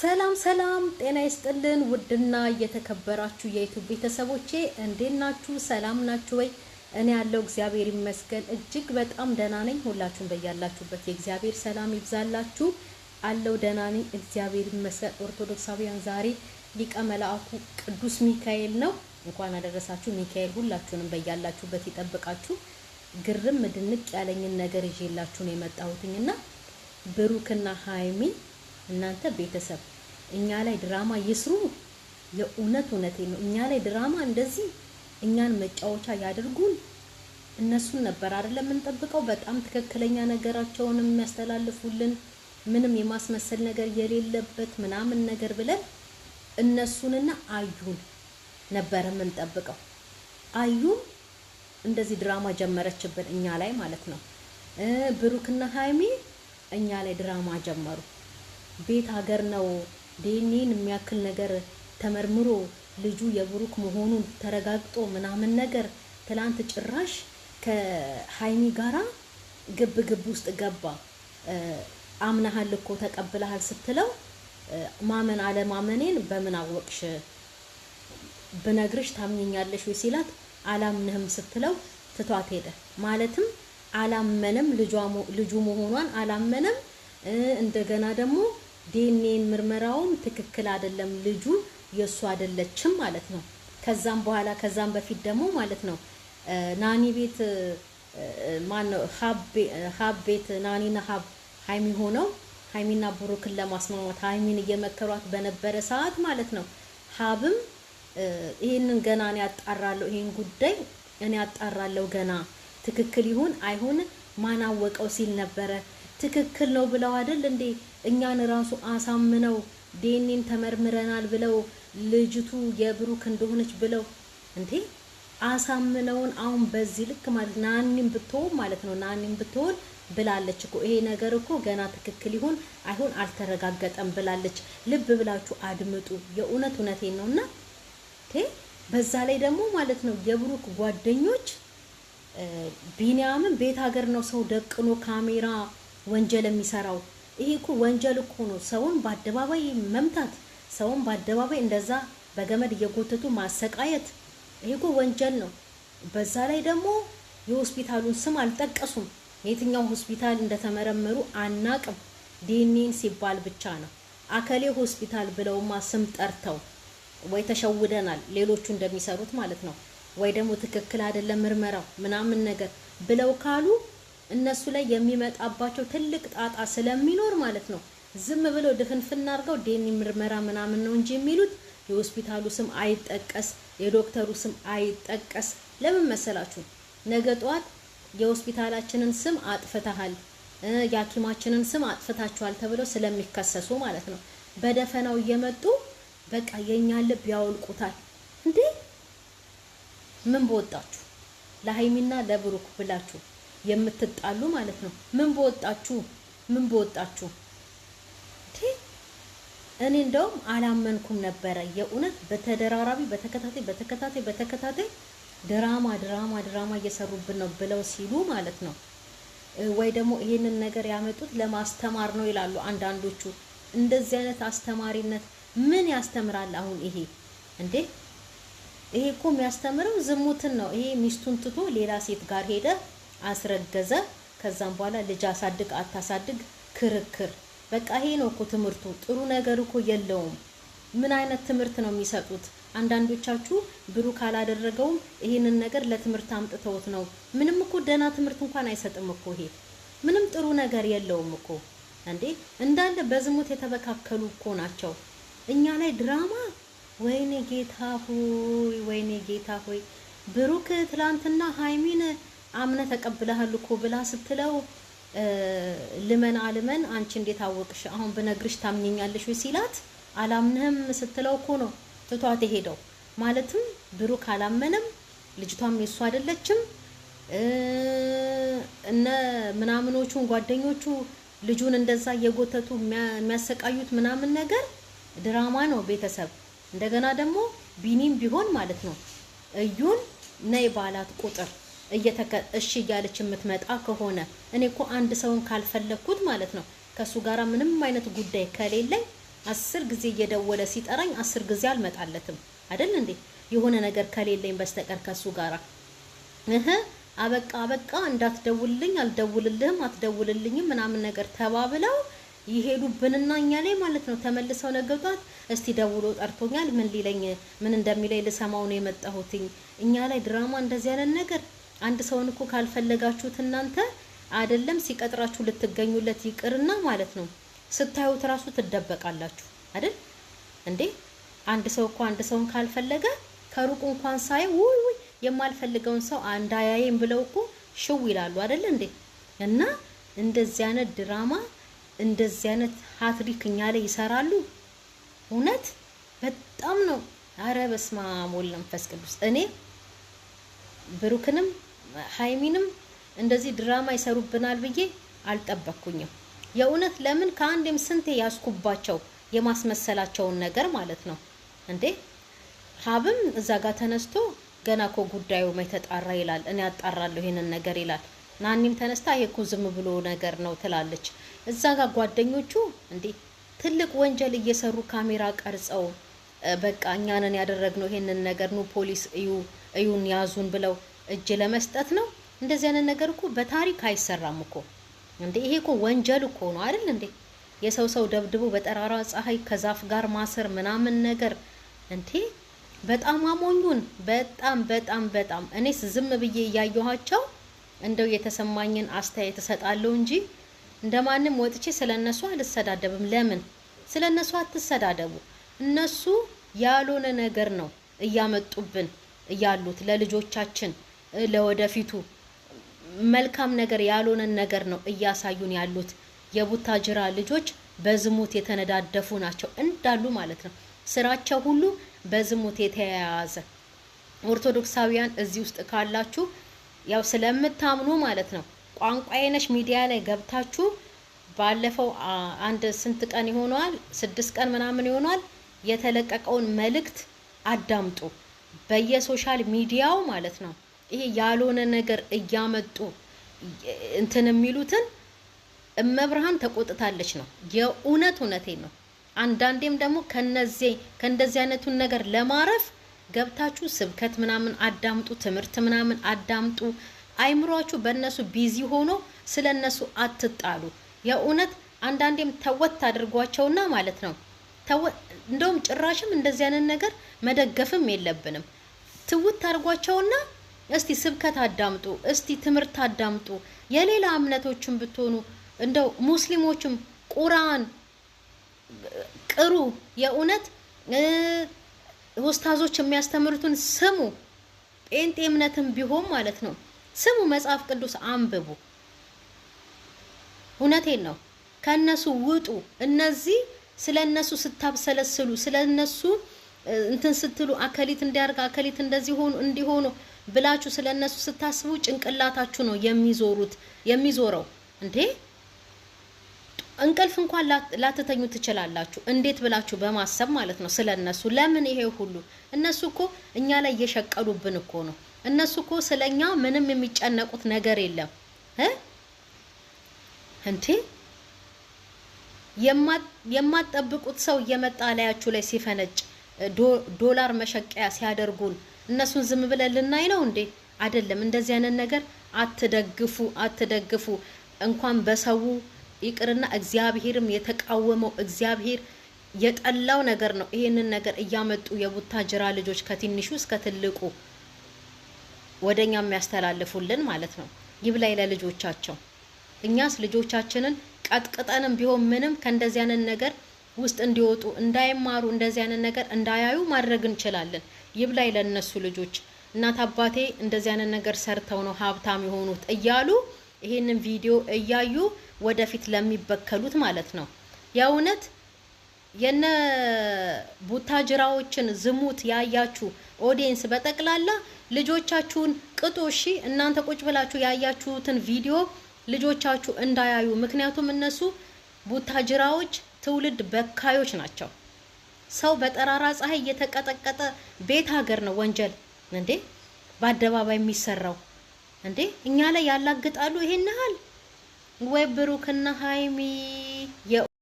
ሰላም ሰላም ጤና ይስጥልን ውድና የተከበራችሁ የዩቲዩብ ቤተሰቦቼ እንዴት ናችሁ? ሰላም ናችሁ ወይ? እኔ ያለው እግዚአብሔር ይመስገን እጅግ በጣም ደህና ነኝ። ሁላችሁም በያላችሁበት የእግዚአብሔር ሰላም ይብዛላችሁ። አለው ደህና ነኝ እግዚአብሔር ይመስገን። ኦርቶዶክሳውያን ዛሬ ሊቀ መላእክቱ ቅዱስ ሚካኤል ነው። እንኳን አደረሳችሁ። ሚካኤል ሁላችሁንም በያላችሁበት ይጠብቃችሁ። ግርም ድንቅ ያለኝን ነገር ይዤላችሁ ነው የመጣሁትና ብሩክና ሃይሚ እናንተ ቤተሰብ እኛ ላይ ድራማ ይስሩ። የእውነቴ ነው። እኛ ላይ ድራማ እንደዚህ እኛን መጫወቻ ያድርጉን። እነሱን ነበር አይደለም የምንጠብቀው። በጣም ትክክለኛ ነገራቸውን የሚያስተላልፉልን ምንም የማስመሰል ነገር የሌለበት ምናምን ነገር ብለን እነሱንና አዩን ነበር የምንጠብቀው። አዩን እንደዚህ ድራማ ጀመረችብን እኛ ላይ ማለት ነው። ብሩክና ሃይሚ እኛ ላይ ድራማ ጀመሩ። ቤት ሀገር ነው ዲኤንኤን የሚያክል ነገር ተመርምሮ ልጁ የብሩክ መሆኑን ተረጋግጦ ምናምን ነገር ትላንት ጭራሽ ከሃይሚ ጋራ ግብ ውስጥ ገባ። አምናሃል እኮ ተቀብለሃል ስትለው ማመን አለማመኔን በምን አወቅሽ? ብነግርሽ ታምኘኛለሽ ወይ ሲላት አላምንህም ስትለው ትቷት ሄደ። ማለትም አላመነም፣ ልጁ መሆኗን አላመነም። እንደገና ደግሞ ዲኤንኤን ምርመራውም ትክክል አይደለም፣ ልጁ የሱ አይደለችም ማለት ነው። ከዛም በፊት ደግሞ ማለት ነው ናኒ ቤት ማነው ሀብ ቤት ናኒና ሀብ ሃይሚ ሆነው ሃይሚና ብሩክን ለማስማማት ሃይሚን እየመከሯት በነበረ ሰዓት ማለት ነው ሀብም ይሄንን ገና እኔ አጣራለሁ፣ ይሄን ጉዳይ እኔ አጣራለሁ ገና ትክክል ይሁን አይሁን ማናወቀው ሲል ነበረ። ትክክል ነው ብለው አይደል እንዴ እኛን ራሱ አሳምነው ዲኤንኤን ተመርምረናል ብለው ልጅቱ የብሩክ እንደሆነች ብለው እንዴ አሳምነውን አሁን በዚህ ልክ ማለት ናኒም ብትሆን ማለት ነው ናኒም ብትሆን ብላለች እኮ ይሄ ነገር እኮ ገና ትክክል ይሁን አይሁን አልተረጋገጠም ብላለች። ልብ ብላችሁ አድምጡ። የእውነቴን ነውና በዛ ላይ ደግሞ ማለት ነው የብሩክ ጓደኞች ቢኒያምን ቤት ሀገር ነው ሰው ደቅኖ ካሜራ ወንጀል የሚሰራው። ይሄ እኮ ወንጀል እኮ ነው። ሰውን በአደባባይ መምታት፣ ሰውን በአደባባይ እንደዛ በገመድ እየጎተቱ ማሰቃየት፣ ይሄ እኮ ወንጀል ነው። በዛ ላይ ደግሞ የሆስፒታሉን ስም አልጠቀሱም። የትኛው ሆስፒታል እንደተመረመሩ አናቅም። ዲኤንኤን ሲባል ብቻ ነው አከሌ ሆስፒታል ብለውማ ስም ጠርተው ወይ ተሸውደናል ሌሎቹ እንደሚሰሩት ማለት ነው ወይ ደግሞ ትክክል አይደለም ምርመራው ምናምን ነገር ብለው ካሉ እነሱ ላይ የሚመጣባቸው ትልቅ ጣጣ ስለሚኖር ማለት ነው ዝም ብለው ድፍንፍና አድርገው ዲኤንኤ ምርመራ ምናምን ነው እንጂ የሚሉት የሆስፒታሉ ስም አይጠቀስ፣ የዶክተሩ ስም አይጠቀስ። ለምን መሰላችሁ? ነገ ጧት የሆስፒታላችንን ስም አጥፍተሃል፣ የሐኪማችንን ስም አጥፍታችኋል ተብለው ስለሚከሰሱ ማለት ነው በደፈናው እየመጡ በቃ የኛን ልብ ያወልቁታል። እንዴ ምን በወጣችሁ ለሃይሚና ለብሩክ ብላችሁ የምትጣሉ ማለት ነው። ምን በወጣችሁ እኔ እንደውም አላመንኩም ነበረ የእውነት በተደራራቢ በተከታታይ ድራማ እየሰሩብን ነው ብለው ሲሉ ማለት ነው። ወይ ደግሞ ይሄንን ነገር ያመጡት ለማስተማር ነው ይላሉ አንዳንዶቹ። እንደዚህ አይነት አስተማሪነት ምን ያስተምራል? አሁን ይሄ እንዴ ይሄ እኮ የሚያስተምረው ዝሙትን ነው። ይሄ ሚስቱን ትቶ ሌላ ሴት ጋር ሄደ፣ አስረገዘ። ከዛም በኋላ ልጅ አሳድግ አታሳድግ ክርክር። በቃ ይሄ ነው እኮ ትምህርቱ። ጥሩ ነገር እኮ የለውም። ምን አይነት ትምህርት ነው የሚሰጡት? አንዳንዶቻችሁ ብሩክ አላደረገውም ይሄንን ነገር ለትምህርት አምጥተውት ነው። ምንም እኮ ደህና ትምህርት እንኳን አይሰጥም እኮ ይሄ ምንም ጥሩ ነገር የለውም እኮ እንዴ እንዳለ በዝሙት የተበካከሉ እኮ ናቸው እኛ ላይ ድራማ። ወይኔ ጌታ ሆይ ብሩክ ትላንትና ሃይሚን አምነ ተቀብለሃል እኮ ብላ ስትለው ልመን አንቺ እንዴት አወቅሽ? አሁን ብነግርሽ ታምኘኛለሽ ወይ ሲላት አላምንህም ስትለው እኮ ነው ትቷት ሄደው። ማለትም ብሩክ አላመነም፣ ልጅቷም የሱ አይደለችም። እነ ምናምኖቹን ጓደኞቹ ልጁን እንደዛ እየጎተቱ የሚያሰቃዩት ምናምን ነገር ድራማ ነው ቤተሰብ። እንደገና ደግሞ ቢኒም ቢሆን ማለት ነው እዩን ነይ ባላት ቁጥር እሺ እያለች የምትመጣ ከሆነ እኔ እኮ አንድ ሰውን ካልፈለኩት ማለት ነው ከሱ ጋራ ምንም አይነት ጉዳይ ከሌለኝ 10 ጊዜ እየደወለ ሲጠራኝ 10 ጊዜ አልመጣለትም አይደል እንዴ? የሆነ ነገር ከሌለኝ በስተቀር ከሱ ጋራ አበቃ እንዳትደውልልኝ፣ አልደውልልህም፣ አትደውልልኝም ምናምን ነገር ተባብለው ይሄዱብንና እኛ ላይ ማለት ነው። ተመልሰው ነገጧት እስቲ ደውሎ ጠርቶኛል፣ ምን እንደሚለኝ ልሰማው ነው የመጣሁትኝ። እኛ ላይ ድራማ እንደዚህ ያለ ነገር። አንድ ሰውን እኮ ካልፈለጋችሁት እናንተ አይደለም ሲቀጥራችሁ ልትገኙለት ይቅርና ማለት ነው ስታዩት ራሱ ትደበቃላችሁ አይደል እንዴ? አንድ ሰው እኮ አንድ ሰውን ካልፈለገ ከሩቅ እንኳን ሳይ ውይ የማልፈልገውን ሰው አንዳያየም ብለው እኮ ሽው ይላሉ አይደል እንዴ? እና እንደዚህ አይነት ድራማ እንደዚህ አይነት ሃትሪክ እኛ ላይ ይሰራሉ። እውነት በጣም ነው። አረ በስመ አብ ወወልድ ወመንፈስ ቅዱስ። እኔ ብሩክንም ሃይሚንም እንደዚህ ድራማ ይሰሩብናል ብዬ አልጠበቅኩኝም። የእውነት ለምን ከአንዴም ስንቴ ያስኩባቸው የማስመሰላቸውን ነገር ማለት ነው እንዴ? ሀብም እዛ ጋር ተነስቶ ገና እኮ ጉዳዩ ማይተጣራ ይላል። እኔ አጣራለሁ ይሄንን ነገር ይላል። ናኒም ተነስታ ይሄ እኮ ዝም ብሎ ነገር ነው ትላለች። እዛ ጋር ጓደኞቹ እንዴ ትልቅ ወንጀል እየሰሩ ካሜራ ቀርጸው በቃ እኛ ነን ያደረግነው ይሄንን ነገር ነው ፖሊስ እዩን ያዙን ብለው እጅ ለመስጠት ነው። እንደዚህ አይነት ነገር እኮ በታሪክ አይሰራም እኮ እንዴ! ይሄ እኮ ወንጀል እኮ ነው አይደል እንዴ? የሰው ደብድቦ በጠራራ ፀሐይ ከዛፍ ጋር ማሰር ምናምን ነገር እንዴ! በጣም አሞኙን በጣም እኔስ ዝም ብዬ እያየኋቸው እንደው የተሰማኝን አስተያየት እሰጣለሁ እንጂ እንደማንም ወጥቼ ስለነሱ አልሰዳደብም። ለምን ስለነሱ አትሰዳደቡ? እነሱ ያልሆነ ነገር ነው እያመጡብን ያሉት ለልጆቻችን ለወደፊቱ መልካም ነገር ያልሆነ ነገር ነው እያሳዩን ያሉት። የቡታጅራ ልጆች በዝሙት የተነዳደፉ ናቸው እንዳሉ ማለት ነው። ስራቸው ሁሉ በዝሙት የተያያዘ። ኦርቶዶክሳውያን እዚህ ውስጥ ካላችሁ ያው ስለምታምኑ ማለት ነው ቋንቋዬነሽ ሚዲያ ላይ ገብታችሁ ባለፈው አንድ ስንት ቀን ይሆናል 6 ቀን ምናምን ይሆናል የተለቀቀውን መልእክት አዳምጡ። በየሶሻል ሚዲያው ማለት ነው ይሄ ያልሆነ ነገር እያመጡ እንትን የሚሉትን እመብርሃን ተቆጥታለች ነው የእውነቴን ነው። አንዳንዴም ደግሞ ከእንደዚህ አይነቱን ነገር ለማረፍ ገብታችሁ ስብከት ምናምን አዳምጡ፣ ትምህርት ምናምን አዳምጡ። አይምሯችሁ በእነሱ ቢዚ ሆኖ ስለነሱ አትጣሉ። የእውነት አንዳንዴም ተወት አድርጓቸውና ማለት ነው እንደውም ጭራሽም እንደዚህ አይነት ነገር መደገፍም የለብንም። ትውት አድርጓቸውና እስቲ ስብከት አዳምጡ፣ እስቲ ትምህርት አዳምጡ። የሌላ እምነቶችን ብትሆኑ እንደው ሙስሊሞችም ቁርአን ቅሩ። የእውነት ኡስታዞች የሚያስተምሩትን ስሙ። ጴንጤ እምነትም ቢሆን ማለት ነው ስሙ፣ መጽሐፍ ቅዱስ አንብቡ። እውነቴን ነው። ከነሱ ውጡ። እነዚህ ስለነሱ ስታብሰለስሉ ስለነሱ እንትን ስትሉ አከሊት እንዲያርጋ አከሊት እንደዚህ ሆኑ እንዲሆኑ ብላችሁ ስለነሱ ስታስቡ ጭንቅላታችሁ ነው የሚዞረው እንዴ! እንቅልፍ እንኳን ላትተኙ ትችላላችሁ። እንዴት ብላችሁ በማሰብ ማለት ነው ስለነሱ። ለምን ይሄ ሁሉ እነሱ እኮ እኛ ላይ እየሸቀሉብን እኮ ነው። እነሱ እኮ ስለኛ ምንም የሚጨነቁት ነገር የለም እንዴ! የማትጠብቁት ሰው እየመጣ ላያችሁ ላይ ሲፈነጭ ዶላር መሸቀያ ሲያደርጉን እነሱን ዝም ብለን ልናይ ነው እንዴ? አይደለም። እንደዚህ አይነት ነገር አትደግፉ። እንኳን በሰው ይቅርና እግዚአብሔርም የተቃወመው እግዚአብሔር የጠላው ነገር ነው። ይሄንን ነገር እያመጡ የቡታጅራ ልጆች ከትንሹ እስከ ትልቁ ወደኛ የሚያስተላልፉልን ማለት ነው። ይብላኝ ለልጆቻቸው። እኛስ ልጆቻችንን ቀጥቅጠንም ቢሆን ምንም ከእንደዚህ አይነት ነገር ውስጥ እንዲወጡ እንዳይማሩ እንደዚህ አይነት ነገር እንዳያዩ ማድረግ እንችላለን። ይብላኝ ለነሱ ልጆች። እናት አባቴ እንደዚህ አይነት ነገር ሰርተው ነው ሀብታም የሆኑት እያሉ ይሄንን ቪዲዮ እያዩ ወደፊት ለሚበከሉት ማለት ነው። የእውነት የነ ቡታጅራዎችን ዝሙት ያያችሁ ኦዲየንስ በጠቅላላ ልጆቻችሁን ቅጡ። እሺ እናንተ ቁጭ ብላችሁ ያያችሁትን ቪዲዮ ልጆቻችሁ እንዳያዩ። ምክንያቱም እነሱ ቡታጅራዎች ትውልድ በካዮች ናቸው። ሰው በጠራራ ፀሐይ እየተቀጠቀጠ ቤት ሀገር ነው ወንጀል እንዴ በአደባባይ የሚሰራው እንዴ! እኛ ላይ ያላግጣሉ። ይሄን ያህል ወይ ብሩክና ሃይሚ